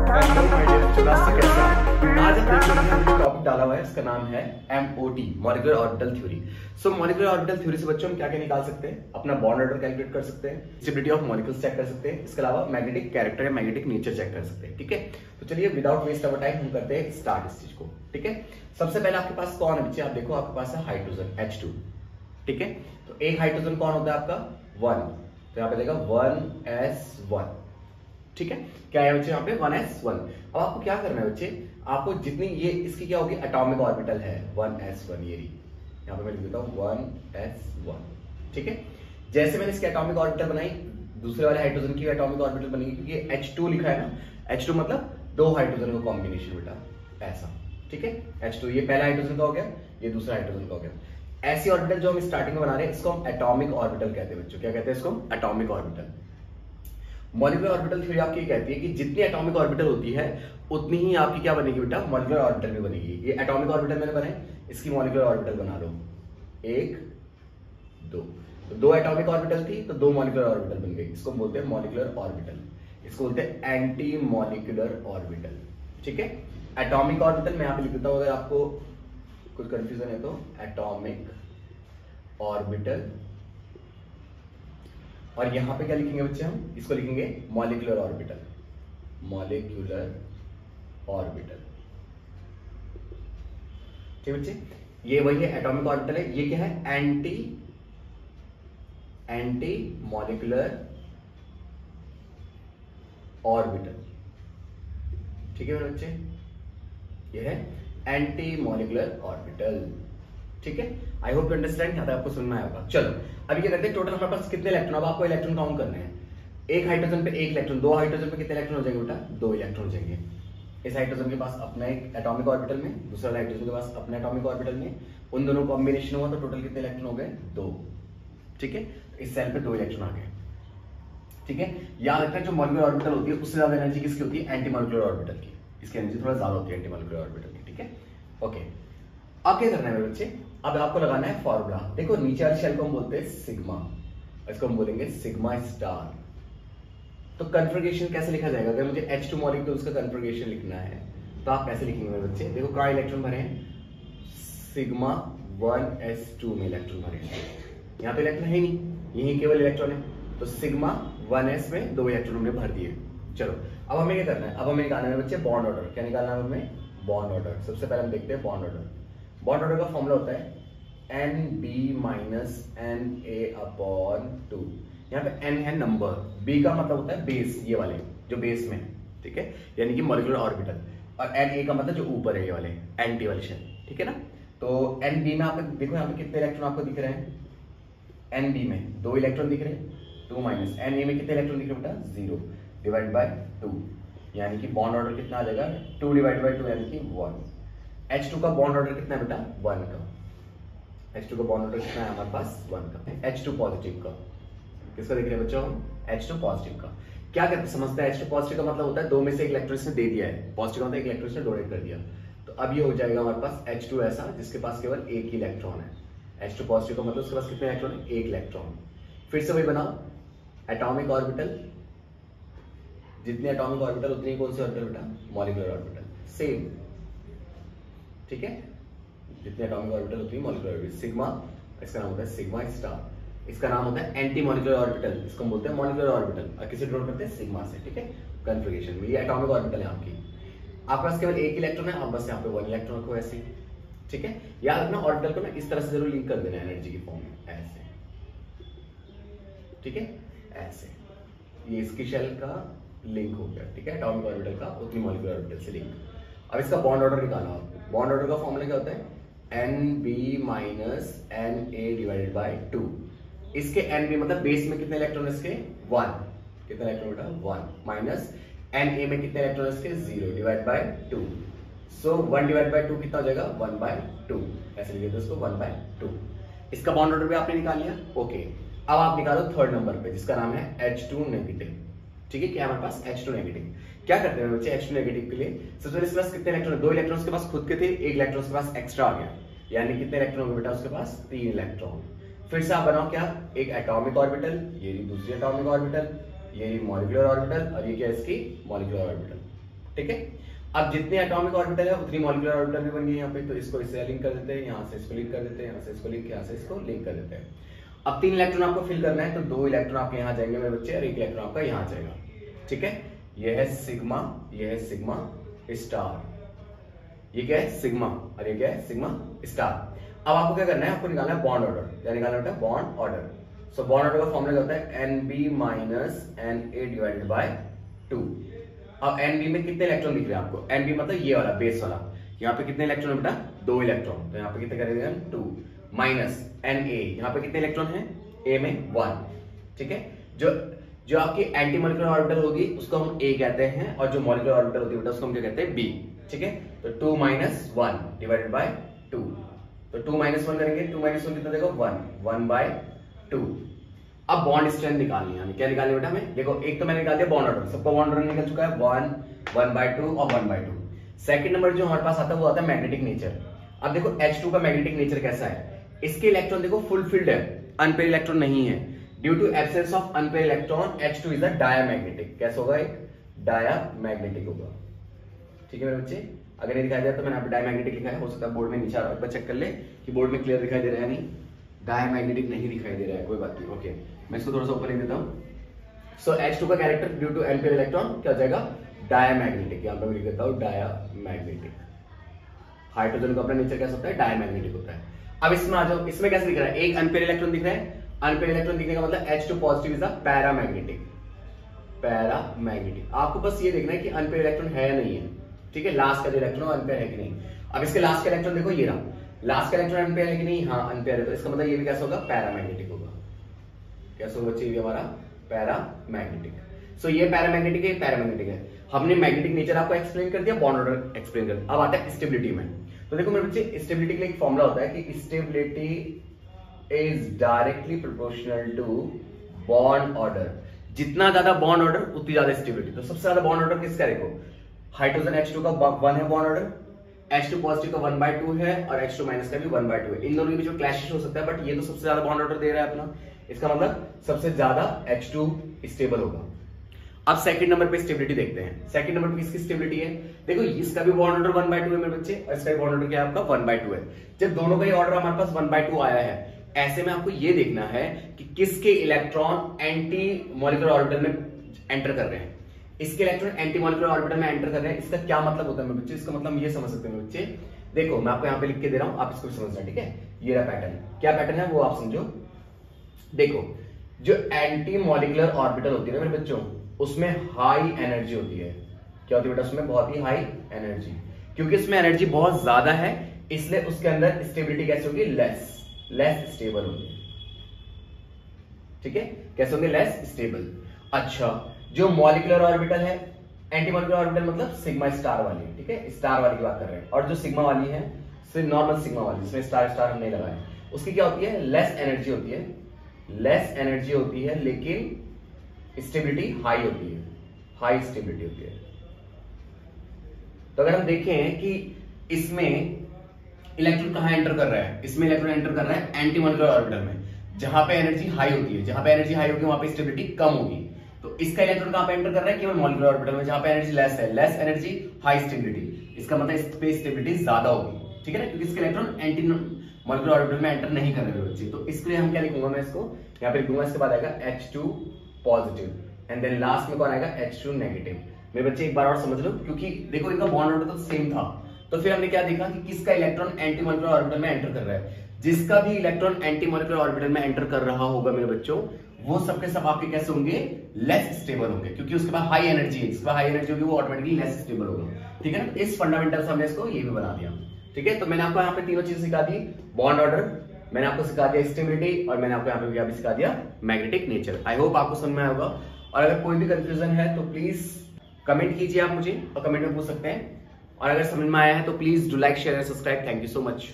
Hello my dear students, कैसे हैं? आज हम देख रहे हैं जो टॉपिक डाला हुआ है इसका नाम है MOT मॉलिक्यूलर ऑर्बिटल थ्योरी। सो मॉलिक्यूलर ऑर्बिटल थ्योरी से बच्चों हम क्या क्या निकाल सकते हैं? अपना बॉन्ड ऑर्डर कैलकुलेट कर सकते हैं, स्टेबिलिटी ऑफ मॉलिक्यूल्स चेक कर सकते हैं, इसके अलावा मैग्नेटिक कैरेक्टर या मैग्नेटिक नेचर चेक कर सकते हैं। ठीक है, तो चलिए विदाउट वेस्ट ऑफ टाइम हम करते हैं स्टार्ट इस चीज को। ठीक है, सबसे पहले आपके पास कौन है बच्चे? आप देखो आपके पास है हाइड्रोजन H2। ठीक है, तो एक हाइड्रोजन कौन होता है आपका? 1। तो यहाँ पे देखा 1s1। ठीक है, क्या है बच्चे यहाँ पे 1s1। अब आपको क्या करना है बच्चे? आपको जितनी ये इसकी क्या होगी एटॉमिक ऑर्बिटल है 1s1, ये रही, यहाँ पे मैं लिख देता हूँ 1s1। ठीक है, जैसे मैंने इसकी एटॉमिक ऑर्बिटल बनाई, दूसरे वाले हाइड्रोजन की एटॉमिक ऑर्बिटल बनेगी, क्योंकि H2 लिखा है ना, H2 मतलब दो हाइड्रोजन का कॉम्बिनेशन बेटा, ऐसा। ठीक है, H2 ये पहला हाइड्रोजन का हो गया, ये दूसरा हाइड्रोजन का हो गया। ऐसी ऑर्बिटल जो हम स्टार्टिंग में बना रहे हैं इसको हम एटॉमिक ऑर्बिटल कहते हैं बच्चों। क्या कहते हैं इसको? Atomic orbital. Molecular orbital theory आपकी कहती है कि जितनी एटॉमिक ऑर्बिटल होती है उतनी ही आपकी क्या बनेगी बेटा? मॉलिक्यूलर ऑर्बिटल भी बनेगी। ये एटॉमिक ऑर्बिटल मैंने बनाए, इसकी मॉलिक्यूलर ऑर्बिटल बना लो 1 2। तो दो एटॉमिक ऑर्बिटल थी तो दो मॉलिक्यूलर ऑर्बिटल बन गई, इसको बोलते हैं मॉलिक्यूलर ऑर्बिटल, इसको बोलते हैं एंटी मॉलिक्यूलर ऑर्बिटल। ठीक है, एटॉमिक ऑर्बिटल मैं यहां पे लिख देता हूं, अगर आपको कुछ कंफ्यूजन है तो एटॉमिक ऑर्बिटल, और यहां पे क्या लिखेंगे बच्चे? हम इसको लिखेंगे मॉलिक्यूलर ऑर्बिटल, मॉलिक्यूलर ऑर्बिटल। ठीक बच्चे, ये वही है एटॉमिक ऑर्बिटल है। ये क्या है? Anti molecular orbital. ठीक है मेरे बच्चे, ये है एंटी मॉलिक्यूलर ऑर्बिटल। ठीक है, आई होप यू अंडरस्टैंड, यहां तक आपको सुनना है होगा। चलो अभी क्या करते हैं, टोटल हमारे पास कितने इलेक्ट्रॉन? अब आपको इलेक्ट्रॉन काउंट करने हैं। एक हाइड्रोजन पे एक इलेक्ट्रॉन, दो हाइड्रोजन पे कितने इलेक्ट्रॉन हो जाएंगे बेटा? 2 इलेक्ट्रॉन हो जाएंगे। इस हाइड्रोजन के पास अपना एक एटॉमिक ऑर्बिटल में, दूसरा हाइड्रोजन के पास अपना एटॉमिक ऑर्बिटल में, उन दोनों कॉम्बिनेशन हुआ तो टोटल कितने इलेक्ट्रॉन हो गए? 2। ठीक है, इस सेल पे 2 इलेक्ट्रॉन आ गए। ठीक है, याद रखना जो मॉलिक्यूलर ऑर्बिटल होती है उससे ज्यादा एनर्जी किसकी होती है? एंटी मॉलिक्यूलर ऑर्बिटल की। इसकी एनर्जी थोड़ा ज्यादा होती है एंटी मॉलिक्यूलर ऑर्बिटल की। ठीक है, ओके, अब क्या करना है मेरे बच्चे? अब आपको लगाना है फॉर्मूला। देखो नीचे वाली शेल को हम बोलते हैं सिग्मा, इसको हम बोलेंगे सिग्मा स्टार। तो कन्फिगरेशन कैसे लिखा जाएगा? अगर मुझे H2 मॉलिक्यूल्स का कन्फिगरेशन लिखना है तो आप कैसे लिखेंगे मेरे बच्चे? देखो कहाँ इलेक्ट्रॉन भरे हैं? सिग्मा 1s2 में इलेक्ट्रॉन भरे हैं। यहाँ तो इलेक्ट्रॉन है नहीं, यही केवल इलेक्ट्रॉन है, तो सिग्मा 1s में 2 इलेक्ट्रॉन हमने भर दिए। चलो अब हमें क्या करना है? अब हमें निकालना है बच्चे बॉन्ड ऑर्डर। क्या निकालना है हमें? Bond order. सबसे पहले हम देखते हैं बॉन्ड ऑर्डर। बॉन्ड ऑर्डर का फॉर्मूला होता है NB - NA/2। यहाँ पे N है नंबर, B का मतलब होता है बेस, ये वाले जो बेस में। ठीक है, यानी कि मॉलिक्यूलर ऑर्बिटल, और NA का मतलब जो ऊपर है, ये वाले एंटी वाले शेल। ठीक है ना, तो NB में आप देखो यहाँ पे कितने इलेक्ट्रॉन आपको दिख रहे हैं? NB में 2 इलेक्ट्रॉन दिख रहे हैं, 2 माइनस NA में कितने इलेक्ट्रॉन दिख रहे हैं बेटा? 0 डिवाइड बाय 2, यानी कि बॉन्ड ऑर्डर कितना आ जाएगा? 2 डिवाइड बाय 2 यानी कि 1। H2 का बॉन्ड ऑर्डर कितना है बेटा? 1 का। H2 का बॉन्ड ऑर्डर कितना है हमारे पास? 1 का। H2 पॉजिटिव का, किसका देख रहे हैं बच्चों? H2 पॉजिटिव का। क्या करते समझते हैं? H2 पॉजिटिव का मतलब होता है 2 में से एक इलेक्ट्रॉन इसने दे दिया है, पॉजिटिव होता है एक इलेक्ट्रॉन इसने डोनेट कर दिया। तो अब ये हो जाएगा हमारे पास H2 ऐसा जिसके पास केवल एक ही इलेक्ट्रॉन है। H2 पॉजिटिव का मतलब उसके पास कितने इलेक्ट्रॉन है? एक इलेक्ट्रॉन। फिर से वही बनाओ, एटॉमिक ऑर्बिटल, जितनी एटॉमिक ऑर्बिटल उतनी कौन सी ऑर्बिटल बेटा? Molecular orbital. सेम, ठीक है, जितने एटॉमिक ऑर्बिटल उतनी मॉलिक्यूलर ऑर्बिटल। सिग्मा, इसका नाम होता है सिग्मा स्टार, इसका नाम होता है एंटी मॉलिक्यूलर ऑर्बिटल, इसको हम बोलते हैं मॉलिक्यूलर ऑर्बिटल, और किसे डिनोट करते हैं? सिग्मा से। ठीक है, कन्फिगरेशन में ये एटॉमिक ऑर्बिटल है आपकी। आपके पास केवल एक इलेक्ट्रॉन है, आप बस यहाँ पे 1 इलेक्ट्रॉन रखो ऐसे। ठीक है, याद रखना ऑर्बिटल को ना इस तरह से जरूर लिंक कर देना एनर्जी की फॉर्म में, ऐसे। ठीक है, ऐसे, ये इसकी शेल का लिंक हो गया। ठीक है, एटॉमिक ऑर्बिटल का उतनी मॉलिक्यूलर ऑर्बिटल से लिंक। अब इसका बॉन्ड ऑर्डर निकालना आपको। बॉन्ड ऑर्डर का फॉर्मूला क्या होता है? NB - NA divided by 2। इसके NB मतलब बेस में कितने इलेक्ट्रॉन इसके? 1। कितने इलेक्ट्रॉन बेटा? 1 माइनस NA में कितने इलेक्ट्रॉन इसके? 0 divide by 2। So 1 divide by 2 कितना हो जाएगा? 1/2। ऐसे लिखे थे इसको 1/2। इसका बॉन्ड ऑर्डर भी आपने निकाल लिया। ओके, अब आप निकालो थर्ड नंबर पे जिसका नाम है H2 नेगेटिव। ठीक है, क्या हमारे पास? H2 negative. क्या करते हैं बच्चे H2 नेगेटिव के लिए? सबसे पहले इसके पास कितने इलेक्ट्रॉन? 2 इलेक्ट्रॉन के पास खुद के थे, एक इलेक्ट्रॉन के पास एक्स्ट्रा आ गया, यानी कितने इलेक्ट्रॉन हो गए बेटा उसके पास? 3 इलेक्ट्रॉन। फिर से आप बनाओ क्या? एक एटॉमिक ऑर्बिटल, ये दूसरी एटॉमिक ऑर्बिटल, ये मॉलिक्यूलर ऑर्बिटल, और ये क्या इसकी? Molecular orbital. ठीक है। अब जितने एटॉमिक ऑर्बिटल है उतनी मॉलिक्यूलर ऑर्बिटल भी बन गई यहाँ पे, तो इसको इससे लिंक कर देते हैं, यहाँ से इसको लिंक कर देते हैं, यहाँ से इसको लिंक, यहाँ से इसको लिंक कर देते हैं। अब 3 इलेक्ट्रॉन आपको फिल करना है, तो 2 इलेक्ट्रॉन आपके यहाँ जाएंगे मेरे बच्चे और 1 इलेक्ट्रॉन आपका यहाँ जाएगा, ठीक है। ये है सिग्मा, ये है सिग्मा स्टार, ये क्या है सिग्मा और ये क्या है सिग्मा स्टार। अब आपको क्या करना है, आपको निकालना है बॉन्ड ऑर्डर। क्या निकालना होता है, bond order. So bond order का फॉर्मूला होता है NB minus NA divided by 2। अब NB में कितने इलेक्ट्रॉन दिख रहे हैं आपको, NB मतलब ये वाला बेस वाला, यहाँ पे कितने इलेक्ट्रॉन है बेटा, 2 इलेक्ट्रॉन, तो यहाँ पे कितने करेंगे हम 2 माइनस NA, यहाँ पे कितने इलेक्ट्रॉन है, A में 1, ठीक है। जो आपकी एंटी मॉलिक्यूलर ऑर्बिटल होगी उसको हम A कहते हैं, और जो मॉलिक्यूलर ऑर्बिटल होती है बेटा उसको हम क्या कहते हैं B, ठीक है। तो 2 माइनस 1 डिवाइडेड बाय 2, तो 2 माइनस 1 करेंगे, 2 माइनस 1 कितना देगा 1 बाय 2। अब बॉन्ड स्ट्रेंथ निकालनी है, क्या निकालनी बेटा हमें, देखो एक तो मैंने निकाल दिया बॉन्ड ऑर्डर, सबका बॉन्ड ऑर्डर निकल चुका है 1 बाय 2 और 1 बाय 2। सेकंड नंबर जो हमारे पास आता है वो आता है मैग्नेटिक नेचर। अब देखो H2 का मैग्नेटिक नेचर कैसा है, इसके इलेक्ट्रॉन देखो फुलफिल्ड है, अनपेयर इलेक्ट्रॉन नहीं है। Due to absence of unpair electron H2 is a diamagnetic. कैसा होगा, एक डायामैग्नेटिक होगा, ठीक है मेरे बच्चे। अगर ये दिखाई दे तो मैंने यहाँ पे डायमैग्नेटिक लिखा है, हो सकता है बोर्ड में नीचे आ रहा है, एक बार चेक कर ले कि बोर्ड में क्लियर दिखाई दे रहा है, नहीं डायमैग्नेटिक नहीं दिखाई दे रहा है, कोई बात नहीं, ओके। मैं इसको थोड़ा सा ऊपर लिख देता हूँ। सो H2 का character due to unpair electron क्या हो जाएगा, डायमैग्नेटिक। यहाँ पे मैं लिख देता हूँ डायमैग्नेटिक। हाइड्रोजन का अपना नेचर कैसा होता है, डायमैग्नेटिक होता है। अब इसमें आ जाओ, इसमें कैसे दिख रहा है, एक अनपेयर इलेक्ट्रॉन दिख रहा है, अनपेयर इलेक्ट्रॉन दिखने का मतलब H2 positive is a paramagnetic. Paramagnetic आपको बस ये देखना है कि अनपेयर इलेक्ट्रॉन है या नहीं है, ठीक है। लास्ट का जो इलेक्ट्रॉन अनपेयर है कि नहीं। अब इसके लास्ट का इलेक्ट्रॉन देखो, ये रहा, लास्ट का इलेक्ट्रॉन अनपेयर है कि नहीं, हाँ अनपेयर है, तो इसका मतलब ये भी कैसा होगा, पैरामैग्नेटिक होगा। कैसा होगा बच्चे, ये हमारा पैरामैग्नेटिक। सो ये पैरामैग्नेटिक है, पैरामैग्नेटिक है। हमने मैग्नेटिक नेचर आपको एक्सप्लेन कर दिया, बॉन्ड ऑर्डर एक्सप्लेन कर दिया। अब आता है स्टेबिलिटी में। तो देखो मेरे बच्चे, स्टेबिलिटी के लिए एक फॉर्मूला होता है कि stability is directly proportional to bond order. जितना ज्यादा बॉन्ड ऑर्डर उतनी ज्यादा स्टेबिलिटी। तो सबसे ज्यादा बॉन्ड ऑर्डर किसका, देखो हाइड्रोजन H2 का 1 है बॉन्ड ऑर्डर, H2 पॉजिटिव का 1 बाय 2 है और H2 माइनस का भी 1 बाय 2 है। इन दोनों के बीच में क्लैशेस हो सकता है, बट ये तो सबसे ज्यादा बॉन्ड ऑर्डर दे रहा है अपना, इसका मतलब सबसे ज्यादा H2 स्टेबल होगा। अब सेकंड नंबर पे स्टेबिलिटी देखते हैं। सेकंड नंबर पे किसकी स्टेबिलिटी है, देखो इसका भी बॉन्ड ऑर्डर 1 बाय 2 है मेरे बच्चे, और इसका भी बॉन्ड ऑर्डर क्या है आपका 1 बाय 2 है। जब दोनों का ही ऑर्डर हमारे पास 1 बाय 2 आया है, ऐसे में आपको ये देखना है कि किसके इलेक्ट्रॉन एंटी मॉलिक्यूलर ऑर्बिटल में एंटर कर रहे हैं। इसके इलेक्ट्रॉन एंटी मॉलिक्यूलर ऑर्बिटल में एंटर कर रहे हैं, इसका क्या मतलब होता है मेरे बच्चे, इसका मतलब ये समझ सकते हैं मेरे बच्चे। देखो मैं आपको यहाँ पे लिख के दे रहा हूं, आप इसको समझना, ठीक है। ये रहा पैटर्न, क्या पैटर्न है वो आप समझो। देखो जो एंटी मॉलिक्यूलर ऑर्बिटल होती है ना मेरे बच्चों, उसमें हाई एनर्जी होती है। क्या होती है बेटा, उसमें बहुत ही हाई एनर्जी। क्योंकि उसमें एनर्जी बहुत ज्यादा है, इसलिए उसके अंदर स्टेबिलिटी कैसे होगी, लेस स्टेबल होगी, ठीक है। कैसे होंगे, लेस स्टेबल। अच्छा, जो मॉलिक्यूलर ऑर्बिटल है, एंटी मॉलिक्यूलर ऑर्बिटल मतलब सिग्मा स्टार वाली, ठीक है, स्टार वाली की बात कर रहे हैं। और जो सिग्मा वाली है सिर्फ नॉर्मल सिग्मा वाली, जिसमें स्टार स्टार हम नहीं लगाए, उसकी क्या होती है, लेस एनर्जी होती है, लेस एनर्जी होती है, लेकिन स्टेबिलिटी हाई होती है, हाई स्टेबिलिटी होती है। तो अगर हम देखें कि इसमें इलेक्ट्रॉन कहां एंटर कर रहा है, इसमें इलेक्ट्रॉन एंटर कर रहा है एंटी मॉलिक्यूलर ऑर्बिटल में, जहां पे एनर्जी हाई होती है। जहां पे एनर्जी हाई होगी वहां पे स्टेबिलिटी कम होगी। तो इसका इलेक्ट्रॉन कहां पे एंटर कर रहा है, केवल मॉलिक्यूलर ऑर्बिटल में, जहां पे एनर्जी लेस है, लेस एनर्जी हाई स्टेबिलिटी। इसका मतलब इस पे स्टेबिलिटी ज्यादा होगी, ठीक है ना, क्योंकि इसके इलेक्ट्रॉन एंटी मॉलिक्यूलर ऑर्बिटल में एंटर नहीं कर रहे बच्चे। तो इसके लिए हम क्या लिखूंगा, मैं इसको यहाँ पे लिखूंगा, इसके बाद आएगा H2 positive and then last में कौन आएगा, H2 नेगेटिव। मेरे बच्चे एक बार और समझ लो, क्योंकि देखो इनका बॉन्ड ऑर्डर तो सेम था, तो फिर हमने क्या देखा कि किसका इलेक्ट्रॉन एंटी मॉलिक्यूलर ऑर्बिटल में एंटर कर रहा है। जिसका भी इलेक्ट्रॉन एंटी मॉलिक्यूलर ऑर्बिटल में एंटर कर रहा होगा मेरे बच्चों, वो सबके सब आपके कैसे होंगे, लेस स्टेबल होंगे, क्योंकि उसके पास हाई एनर्जी है। जिसका हाई एनर्जी होगी वो ऑटोमेटिकली लेस स्टेबल होगा, ठीक है ना। इस फंडामेंटल से हमने इसको ये भी बना दिया, ठीक है। तो मैंने आपको यहाँ पे तीनों चीज सिखा दी, बॉन्ड ऑर्डर, मैंने आपको सिखा दिया स्टेबिलिटी, और मैंने आपको यहाँ पे क्या भी सिखा दिया, मैग्नेटिक नेचर। आई होप आपको समझ में आया होगा। और अगर कोई भी कंफ्यूजन है तो प्लीज कमेंट कीजिए आप मुझे, और कमेंट में पूछ सकते हैं। और अगर समझ में आया है तो please do like, share and subscribe. Thank you so much.